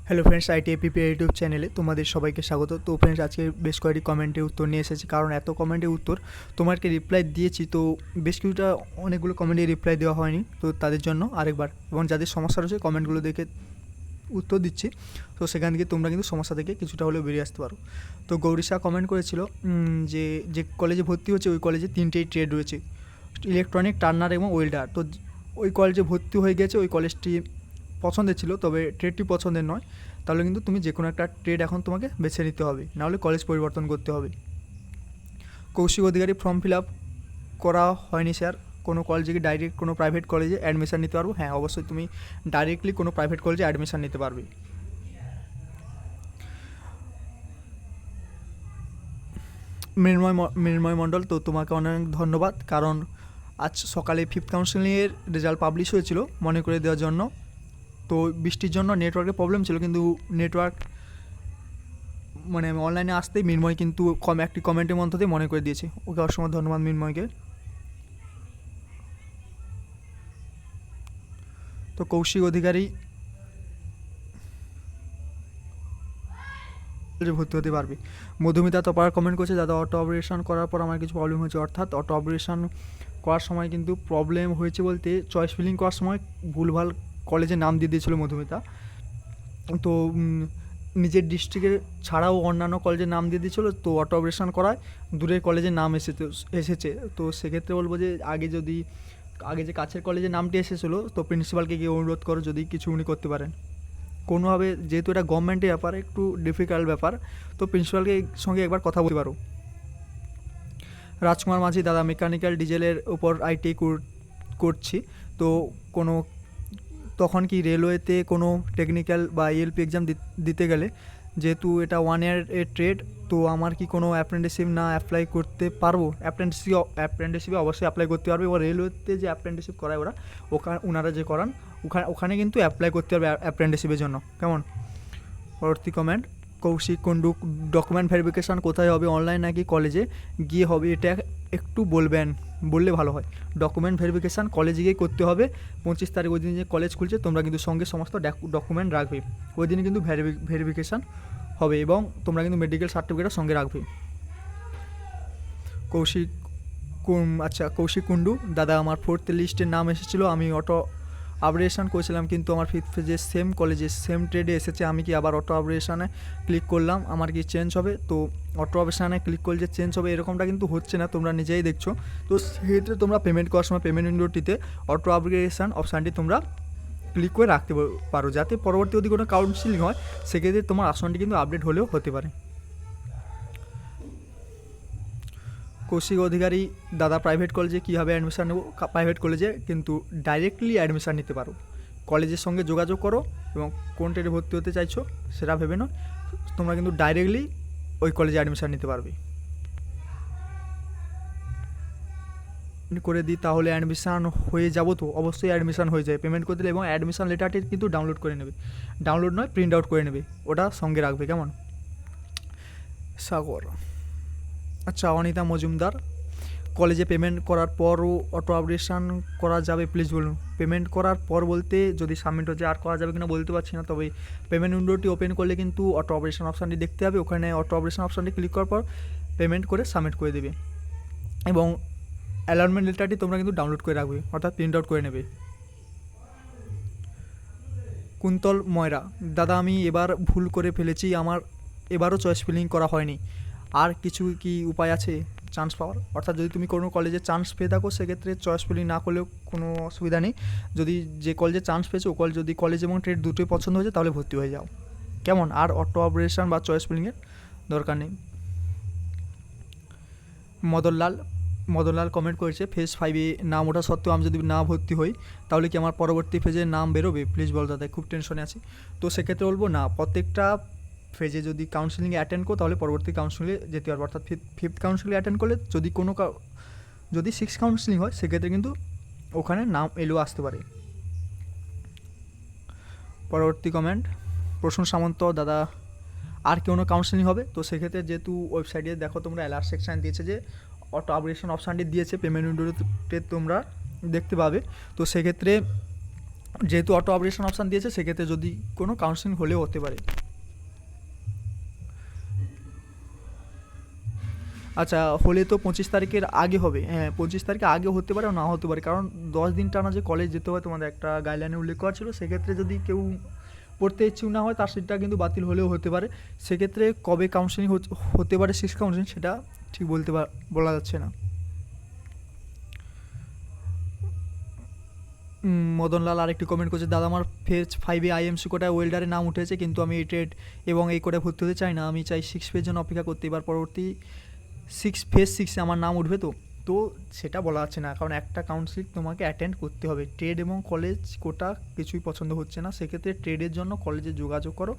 Hello friends, আইটিএপিপি YouTube চ্যানেলে তোমাদের সবাইকে স্বাগত। তো ফ্রেন্ডস, আজকে বেশ কয়েকটি কমেন্টের উত্তর নিয়ে এসেছি, কারণ এত কমেন্টের উত্তর তোমাকে রিপ্লাই দিয়েছি, তো বেশ কিছুটা অনেকগুলো কমেন্টে রিপ্লাই দেওয়া হয়নি, তো তাদের জন্য আরেকবার, এবং যাদের সমস্যা রয়েছে কমেন্টগুলো দেখে উত্তর দিচ্ছি, তো সেখান থেকে তোমরা কিন্তু সমস্যা থেকে কিছুটা হলেও বেরিয়ে আসতে পারো। তো গৌরী শাহ কমেন্ট করেছিল যে যে কলেজে ভর্তি হচ্ছে ওই কলেজে 3টেই ট্রেড রয়েছে, ইলেকট্রনিক, টার্নার এবং ওয়েল্ডার। তো ওই কলেজে ভর্তি হয়ে গেছে, ওই কলেজটি পছন্দের ছিল, তবে ট্রেডটি পছন্দের নয়। তাহলে কিন্তু তুমি যে কোনো একটা ট্রেড এখন তোমাকে বেছে নিতে হবে, নাহলে কলেজ পরিবর্তন করতে হবে। কৌশিক অধিকারী, ফর্ম ফিল আপ করা হয়নি স্যার, কোনো কলেজে কি ডাইরেক্ট কোনো প্রাইভেট কলেজে অ্যাডমিশান নিতে পারবো? হ্যাঁ, অবশ্যই তুমি ডাইরেক্টলি কোনো প্রাইভেট কলেজে অ্যাডমিশান নিতে পারবে। মৃন্ময় মণ্ডল, তো তোমাকে অনেক ধন্যবাদ, কারণ আজ সকালে ফিফথ কাউন্সিলিংয়ের রেজাল্ট পাবলিশ হয়েছিল মনে করে দেওয়ার জন্য। তো বৃষ্টির জন্য নেটওয়ার্কের প্রবলেম ছিল, কিন্তু নেটওয়ার্ক মানে অনলাইনে আসতেই মৃন্ময় কিন্তু একটি কমেন্টের মধ্য দিয়ে মনে করে দিয়েছে। ওকে অসংখ্য ধন্যবাদ মৃন্ময়কে। তো কৌশিক অধিকারী ভর্তি হতে পারবে। মধুমিতা তপার কমেন্ট করছে, দাদা অটো অপারেশন করার পর আমার কিছু প্রবলেম হয়েছে, অর্থাৎ অটো অপারেশন করার সময় কিন্তু প্রবলেম হয়েছে বলতে চয়েস ফিলিং করার সময় ভুলভাল কলেজের নাম দিয়ে দিয়েছিল মধুমিতা। তো নিজের ডিস্ট্রিক্টের ছাড়াও অন্যান্য কলেজের নাম দিয়ে দিয়েছিলো, তো অটো অপারেশন করায় দূরের কলেজের নাম এসেছে। তো সেক্ষেত্রে বলবো যে আগে যে কাছের কলেজের নামটি এসেছিলো, তো প্রিন্সিপালকে গিয়ে অনুরোধ করো যদি কিছু উনি করতে পারেন কোনোভাবে, যেহেতু এটা গভর্নমেন্টের ব্যাপার, একটু ডিফিকাল্ট ব্যাপার, তো প্রিন্সিপালকে সঙ্গে একবার কথা বলতে পারো। রাজকুমার মাঝি, দাদা মেকানিক্যাল ডিজেলের উপর আইটিআই করছি, তো কোনো তখন কি রেলওয়েতে কোনো টেকনিক্যাল বা ইএলপি এক্সাম দিতে গেলে, যেহেতু এটা 1 ইয়ারের ট্রেড, তো আমার কি কোনো অ্যাপ্রেন্টিসশিপ না অ্যাপ্লাই করতে পারবো? অ্যাপ্রেন্টিসশিপে অবশ্যই অ্যাপ্লাই করতে পারবে। এবার রেলওয়েতে যে অ্যাপ্রেন্টিসশিপ করায় ওনারা যে করান, ওখানে কিন্তু অ্যাপ্লাই করতে পারবে অ্যাপ্রেন্টিসশিপের জন্য। কেমন? পরবর্তী comment, Koushik Kundu, document verification কোথায় হবে, অনলাইন নাকি কলেজে গিয়ে হবে? এটা একটু বললে ভালো হয়। ডকুমেন্ট ভেরিফিকেশান কলেজে গিয়ে করতে হবে। 25 তারিখ ওই দিন যে কলেজ খুলছে, তোমরা কিন্তু সঙ্গে সমস্ত ডকুমেন্ট রাখবে, ওই দিনে কিন্তু ভেরিফিকেশান হবে, এবং তোমরা কিন্তু মেডিকেল সার্টিফিকেটও সঙ্গে রাখবে। কৌশিক কুন্ডু, দাদা আমার 4th লিস্টের নাম এসেছিলো, আমি অটো আপগ্রেডেশন করেছিলাম, কিন্তু আমার 5th ফেজে সেম কলেজে সেম ট্রেডে এসেছে, আমি কি আবার অটো আপগ্রেডেশনে ক্লিক করলাম, আমার কি চেঞ্জ হবে? তো অটো আপগ্রেডেশনে ক্লিক করলে যে চেঞ্জ হবে এরকমটা কিন্তু হচ্ছে না, তোমরা নিজেই দেখছো। তো সেক্ষেত্রে তোমরা পেমেন্ট করার সময় পেমেন্ট উইন্ডোটিতে অটো আপগ্রেডেশন অপশানটি তোমরা ক্লিক করে রাখতে পারো, যাতে পরবর্তী যদি কোনো কাউন্সিলিং হয় সেক্ষেত্রে তোমার আসনটি কিন্তু আপডেট হলেও হতে পারে। কৌশিক অধিকারী, দাদা প্রাইভেট কলেজে কীভাবে অ্যাডমিশান নেবো? প্রাইভেট কলেজে কিন্তু ডাইরেক্টলি অ্যাডমিশান নিতে পারো, কলেজের সঙ্গে যোগাযোগ করো এবং কোন ট্রেডে ভর্তি হতে চাইছো সেটা ভেবে নাও, তোমরা কিন্তু ডাইরেক্টলি ওই কলেজে অ্যাডমিশান নিতে পারবে। করে দিই তাহলে অ্যাডমিশান হয়ে যাবো? তো অবশ্যই অ্যাডমিশান হয়ে যায় পেমেন্ট করে দিলে, এবং অ্যাডমিশান লেটারটি কিন্তু ডাউনলোড করে নেবে, ডাউনলোড নয় প্রিন্ট আউট করে নেবে, ওটা সঙ্গে রাখবে। কেমন? সাগর, আচ্ছা অনিতা মজুমদার, কলেজে পেমেন্ট করার পরও অটো আপগ্রেডেশন করা যাবে প্লিজ বলুন? পেমেন্ট করার পর বলতে যদি সাবমিট হচ্ছে আর করা যাবে কিনা বলতে পারছি না, তবে পেমেন্ট উইন্ডোটি ওপেন করলে কিন্তু অটো অপারেশন অপশানটি দেখতে হবে, ওখানে অটো অপারেশন অপশানটি ক্লিক করার পর পেমেন্ট করে সাবমিট করে দেবে, এবং অ্যালার্টমেন্ট লেটারটি তোমরা কিন্তু ডাউনলোড করে রাখবে, অর্থাৎ প্রিন্ট আউট করে নেবে। কুন্তল ময়রা, দাদা আমি এবার ভুল করে ফেলেছি, আমার এবারও চয়েস ফিলিং করা হয়নি, আর কিছু কি উপায় আছে চান্স পাওয়ার? অর্থাৎ যদি তুমি কোনো কলেজে চান্স পেয়ে থাকো সেক্ষেত্রে চয়েস ফিলিং না করলেও কোনো অসুবিধা নেই, যদি যে কলেজে চান্স পেয়েছো ও কলেজ যদি কলেজ এবং ট্রেড দুটোই পছন্দ হয়েছে তাহলে ভর্তি হয়ে যাও। কেমন? আর অটো অপারেশন বা চয়েস ফিলিংয়ের দরকার নেই। মদনলাল কমেন্ট করেছে, ফেজ 5-এ নাম ওঠা সত্ত্বেও আমি যদি না ভর্তি হই তাহলে কি আমার পরবর্তী ফেজে নাম বেরোবে? প্লিজ বল দাদা, খুব টেনশনে আছি। তো সেক্ষেত্রে বলবো না, প্রত্যেকটা ফেজে যদি কাউন্সিলিংয়ে অ্যাটেন্ড করো তাহলে পরবর্তী কাউন্সিলিংয়ে যেতে পারবো, অর্থাৎ ফিফথ কাউন্সিলিংয়ে অ্যাটেন্ড করলে যদি 6 কাউন্সিলিং হয় সেক্ষেত্রে কিন্তু ওখানে নাম এলেও আসতে পারে। পরবর্তী কমেন্ট, প্রশ্ন সামন্ত, দাদা আর কোনো কাউন্সিলিং হবে? তো সেক্ষেত্রে যেহেতু ওয়েবসাইটে দেখো তোমরা অ্যালার্ট সেকশান দিয়েছে যে অটো আপগ্রেডেশন অপশানটি দিয়েছে, পেমেন্ট উইন্ডোতে তোমরা দেখতে পাবে, তো সেক্ষেত্রে যেহেতু অটো আপডেশন অপশান দিয়েছে সেক্ষেত্রে যদি কোনো কাউন্সেলিং হলেও হতে পারে। আচ্ছা, হলে তো 25 তারিখের আগে হবে। হ্যাঁ, 25 তারিখে আগে হতে পারে না হতে পারে, কারণ 10 দিন টানা যে কলেজ যেতে হয় তোমাদের একটা গাইডলাইনে উল্লেখ করা ছিল। সেক্ষেত্রে যদি কেউ পড়তে ইচ্ছুক না হয় তার সিটটা কিন্তু বাতিল হলেও হতে পারে। সেক্ষেত্রে কবে কাউন্সেলিং হতে পারে 6 কাউন্সেলিং সেটা ঠিক বলা যাচ্ছে না। মদনলাল আরেকটি কমেন্ট করছে, দাদা আমার ফেজ 5-এ আইএমসি কোটায় ওয়েল্ডারের নাম উঠেছে, কিন্তু আমি এই ট্রেড এবং এই কোটায় ভর্তি হতে চাই না। আমি চাই 6 ফেজ জন্য অপেক্ষা করতে। এবার পরবর্তী ফেজ 6-এ আমার নাম উঠবে তো সেটা বলা যাচ্ছে না, কারণ একটা কাউন্সিলিং তোমাকে অ্যাটেন্ড করতে হবে। ট্রেড এবং কলেজ কোটা কিছুই পছন্দ হচ্ছে না, সেক্ষেত্রে ট্রেডের জন্য কলেজে যোগাযোগ করো।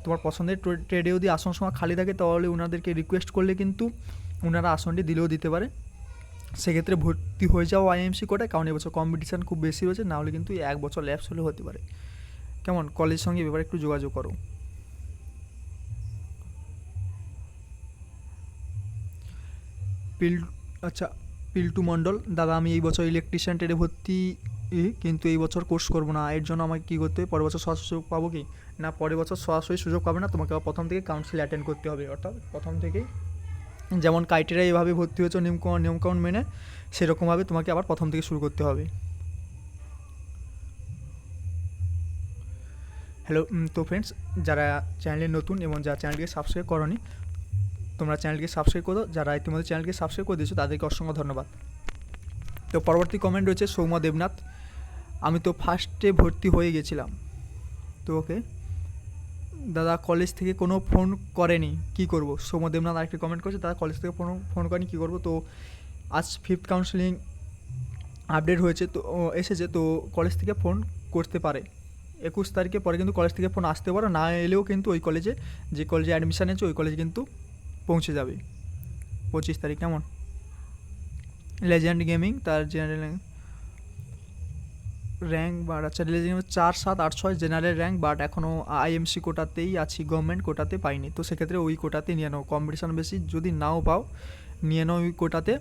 তোমার পছন্দের ট্রেডে যদি আসন সময় খালি থাকে তাহলে ওনাদেরকে রিকোয়েস্ট করলে কিন্তু ওনারা আসনটি দিলেও দিতে পারে। সেক্ষেত্রে ভর্তি হয়ে যাও আইএমসি কোটায়, কারণ এবছর কম্পিটিশান খুব বেশি রয়েছে, নাহলে কিন্তু 1 বছর ল্যাপস হলে হতে পারে। কেমন, কলেজের সঙ্গে এবার একটু যোগাযোগ করো। আচ্ছা, পিল্টু মণ্ডল, দাদা আমি এই বছর ইলেকট্রিশিয়ান ট্রেডে ভর্তি, কিন্তু এই বছর কোর্স করবো না, এর জন্য আমাকে কী করতে হবে? পরের বছর সরাসরি সুযোগ পাবো কি না? পরের বছর সরাসরি সুযোগ পাবে না, তোমাকে আবার প্রথম থেকে কাউন্সিল অ্যাটেন্ড করতে হবে। অর্থাৎ প্রথম থেকেই যেমন ক্রাইটেরিয়া এভাবে ভর্তি হয়েছে নিয়মকানুন মেনে, সেরকমভাবে তোমাকে আবার প্রথম থেকে শুরু করতে হবে। হ্যালো, তো ফ্রেন্ডস, যারা চ্যানেলে নতুন এবং যারা চ্যানেলকে সাবস্ক্রাইব করোনি, তোমরা চ্যানেলকে সাবস্ক্রাইব করো। যারা ইতিমধ্যে চ্যানেলকে সাবস্ক্রাইব করে দিয়েছো তাদেরকে অসংখ্য ধন্যবাদ। তো পরবর্তী কমেন্ট রয়েছে সৌম্য দেবনাথ, আমি তো ফার্স্টে ভর্তি হয়ে গেছিলাম। তো ওকে দাদা, কলেজ থেকে কোনো ফোন করেনি, কি করব? সৌম্য দেবনাথ আরেকটি কমেন্ট করেছে, দাদা কলেজ থেকে ফোন করেনি, কী করবো? তো আজ 5th কাউন্সেলিং আপডেট হয়েছে, তো এসেছে, তো কলেজ থেকে ফোন করতে পারে। 21 তারিখে পরে কিন্তু কলেজ থেকে ফোন আসতে পারে, না এলেও কিন্তু ওই কলেজে, যে কলেজে অ্যাডমিশান আছে ওই কলেজে কিন্তু পৌঁছে যাবে 25 তারিখ। কেমন, লেজেন্ড গেমিং তার জেনারেল র্যাঙ্ক বাট, আচ্ছা লেজেন্ড 4-7-8-6 জেনারেল র্যাঙ্ক, বাট এখনও আইএমসি কোটাতেই আছি, গভর্নমেন্ট কোটাতে পাইনি। তো সেক্ষেত্রে ওই কোটাতে নিয়ে নাও, কম্পিটিশান বেশি, যদি নাও পাও নিয়ে নাও ওই কোটাতে।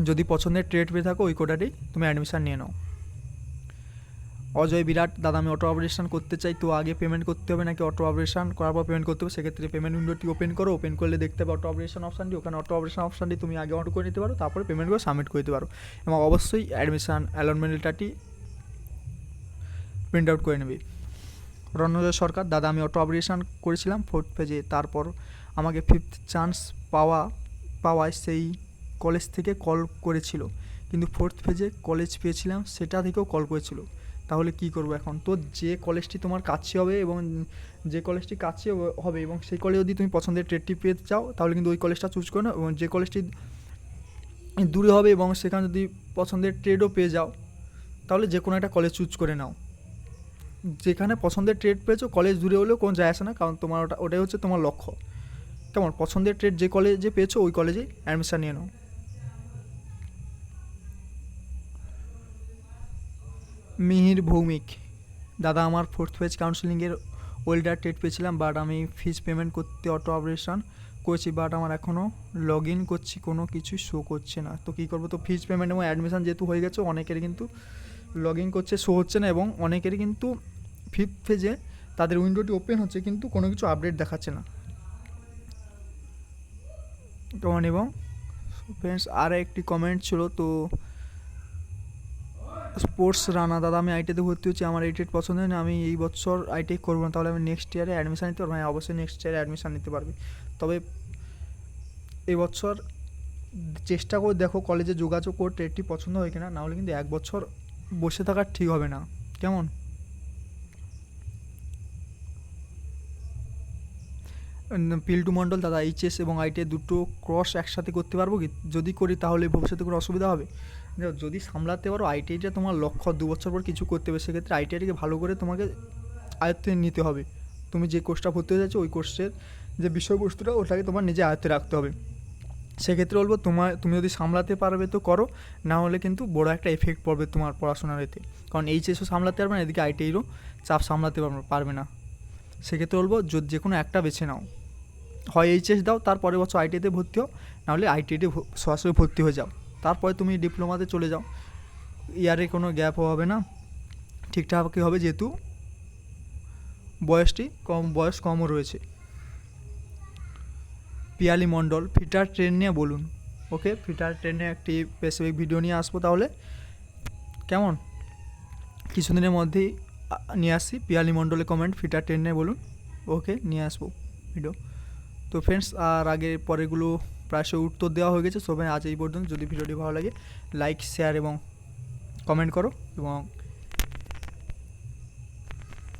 যদি পছন্দের ট্রেড পেয়ে থাকো ওই কোটাতেই তুমি অ্যাডমিশান নিয়ে নাও। অজয় বিরাট, দাদা আমি অটো অপারেশন করতে চাই, তো আগে পেমেন্ট করতে হবে নাকি অটো অপারেশন করার পর পেমেন্ট করতে হবে? সেক্ষেত্রে পেমেন্ট উইন্ডোটি ওপেন করো, ওপেন করলে দেখতে পাবো অটো অপারেশন অপশানটি, ওখানে অটো অপারেশন অপশানটি তুমি আগে অটো করে নিতে পারো, তারপরে পেমেন্ট করে সাবমিট করে দিতে পারো। এবং অবশ্যই অ্যাডমিশান অ্যালটমেন্ট লেটারটি প্রিন্ট আউট করে নেবে। রণজয় সরকার, দাদা আমি অটো অপারেশন করেছিলাম 4th পেজে, তারপর আমাকে 5th চান্স পাওয়ায় সেই কলেজ থেকে কল করেছিল, কিন্তু 4th পেজে কলেজ পেয়েছিলাম সেটা থেকেও কল করেছিল, তাহলে কি করব এখন? তো যে কলেজটি তোমার কাছে হবে এবং যে কলেজটি কাছে হবে এবং সেই কলেজে যদি তুমি পছন্দের ট্রেডটি পেয়ে চাও তাহলে কিন্তু ওই কলেজটা চুজ করে নাও, এবং যে কলেজটি দূরে হবে এবং সেখানে যদি পছন্দের ট্রেডও পেয়ে যাও তাহলে যে কোনো একটা কলেজ চুজ করে নাও। যেখানে পছন্দের ট্রেড পেয়েছো, কলেজ দূরে হলেও কোনো যায় আসে না, কারণ তোমার ওটাই হচ্ছে তোমার লক্ষ্য। কেমন, পছন্দের ট্রেড যে কলেজে পেয়েছো ওই কলেজেই অ্যাডমিশান নিয়ে নাও। মিহির ভৌমিক, দাদা আমার 4th পেজ কাউন্সেলিংয়ের ওয়েল্ডার ট্রেড পেয়েছিলাম, বাট আমি ফিজ পেমেন্ট করতে অটো অপারেশন করেছি, বাট আমার এখনও লগ ইন করছি কোনো কিছুই শো করছে না, তো কী করবো? তো ফিজ পেমেন্ট এবং অ্যাডমিশান যেহেতু হয়ে গেছে, অনেকেরই কিন্তু লগ ইন করছে, শো হচ্ছে না, এবং অনেকেরই কিন্তু 5th পেজে তাদের উইন্ডোটি ওপেন হচ্ছে কিন্তু কোনো কিছু আপডেট দেখাচ্ছে না। কেমন, এবং ফ্রেন্ডস আর একটি কমেন্ট ছিল, তো স্পোর্টস রানা, দাদা আমি আইটিতে ভর্তি হচ্ছি, আমার এই ট্রেড পছন্দ হয় না, আমি এই বছর আইটি করবো না, তাহলে আমি নেক্সট ইয়ারে অ্যাডমিশান নিতে পারবো? হ্যাঁ, অবশ্যই নেক্সট ইয়ারে অ্যাডমিশান নিতে পারবে, তবে এবছর চেষ্টা করে দেখো কলেজে যোগাযোগ করে ট্রেডটি পছন্দ হয় কিনা, নাহলে কিন্তু 1 বছর বসে থাকা ঠিক হবে না। কেমন, পিল্টু মণ্ডল, দাদা এইচএস এবং আইটিআই দুটো ক্রস একসাথে করতে পারবো কি? যদি করি তাহলে ভবিষ্যতে কোনো অসুবিধা হবে? যদি সামলাতে পারো, আইটিআইটা তোমার লক্ষ্য 2 বছর পর কিছু করতে হবে, সেক্ষেত্রে আইটিআইটাকে ভালো করে তোমাকে আয়ত্তে নিতে হবে। তুমি যে কোর্সটা ভর্তি হয়ে যাচ্ছ ওই কোর্সের যে বিষয়বস্তুটা ওটাকে তোমার নিজে আয়ত্তে রাখতে হবে। সেক্ষেত্রে বলবো তুমি যদি সামলাতে পারবে তো করো, না হলে কিন্তু বড় একটা এফেক্ট পড়বে তোমার পড়াশোনার এতে, কারণ এইচএসও সামলাতে পারবে না, এদিকে আইটিআইরও চাপ সামলাতে পারবে না। সেক্ষেত্রে বলবো যে কোনো একটা বেছে নাও, হয় এইচএস দাও, তারপরে বছর আইটিআইতে ভর্তি হও, নাহলে আইটিআইতে সরাসরি ভর্তি হয়ে যাও, তারপরে তুমি ডিপ্লোমাতে চলে যাও, ইয়ারে কোনো গ্যাপও হবে না, ঠিকঠাকই হবে, যেহেতু বয়স কমও রয়েছে। পিয়ালি মণ্ডল, ফিটার ট্রেন নিয়ে বলুন। ওকে, ফিটার ট্রেনে একটি স্পেসিফিক ভিডিও নিয়ে আসবো তাহলে, কেমন? কিছুদিনের মধ্যেই নিয়ে আসছি। পিয়ালি মণ্ডলের কমেন্ট ফিটার ট্রেন নিয়ে বলুন, ওকে, নিয়ে আসবো ভিডিও। তো ফ্রেন্ডস, আর আগে পরেগুলো প্রায়শই উত্তর দেওয়া হয়ে গেছে। সবাই আজ এই পর্যন্ত। যদি ভিডিওটি ভালো লাগে লাইক, শেয়ার এবং কমেন্ট করো। এবং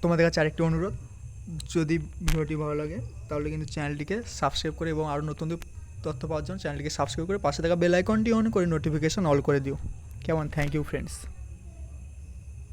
তোমাদের কাছে আরেকটি অনুরোধ, যদি ভিডিওটি ভালো লাগে তাহলে কিন্তু চ্যানেলটিকে সাবস্ক্রাইব করে এবং আরও নতুন তথ্য পাওয়ার জন্য চ্যানেলটিকে সাবস্ক্রাইব করে পাশে থাকা বেল আইকনটি অন করে নোটিফিকেশন অল করে দিও, কেমন? Thank you friends.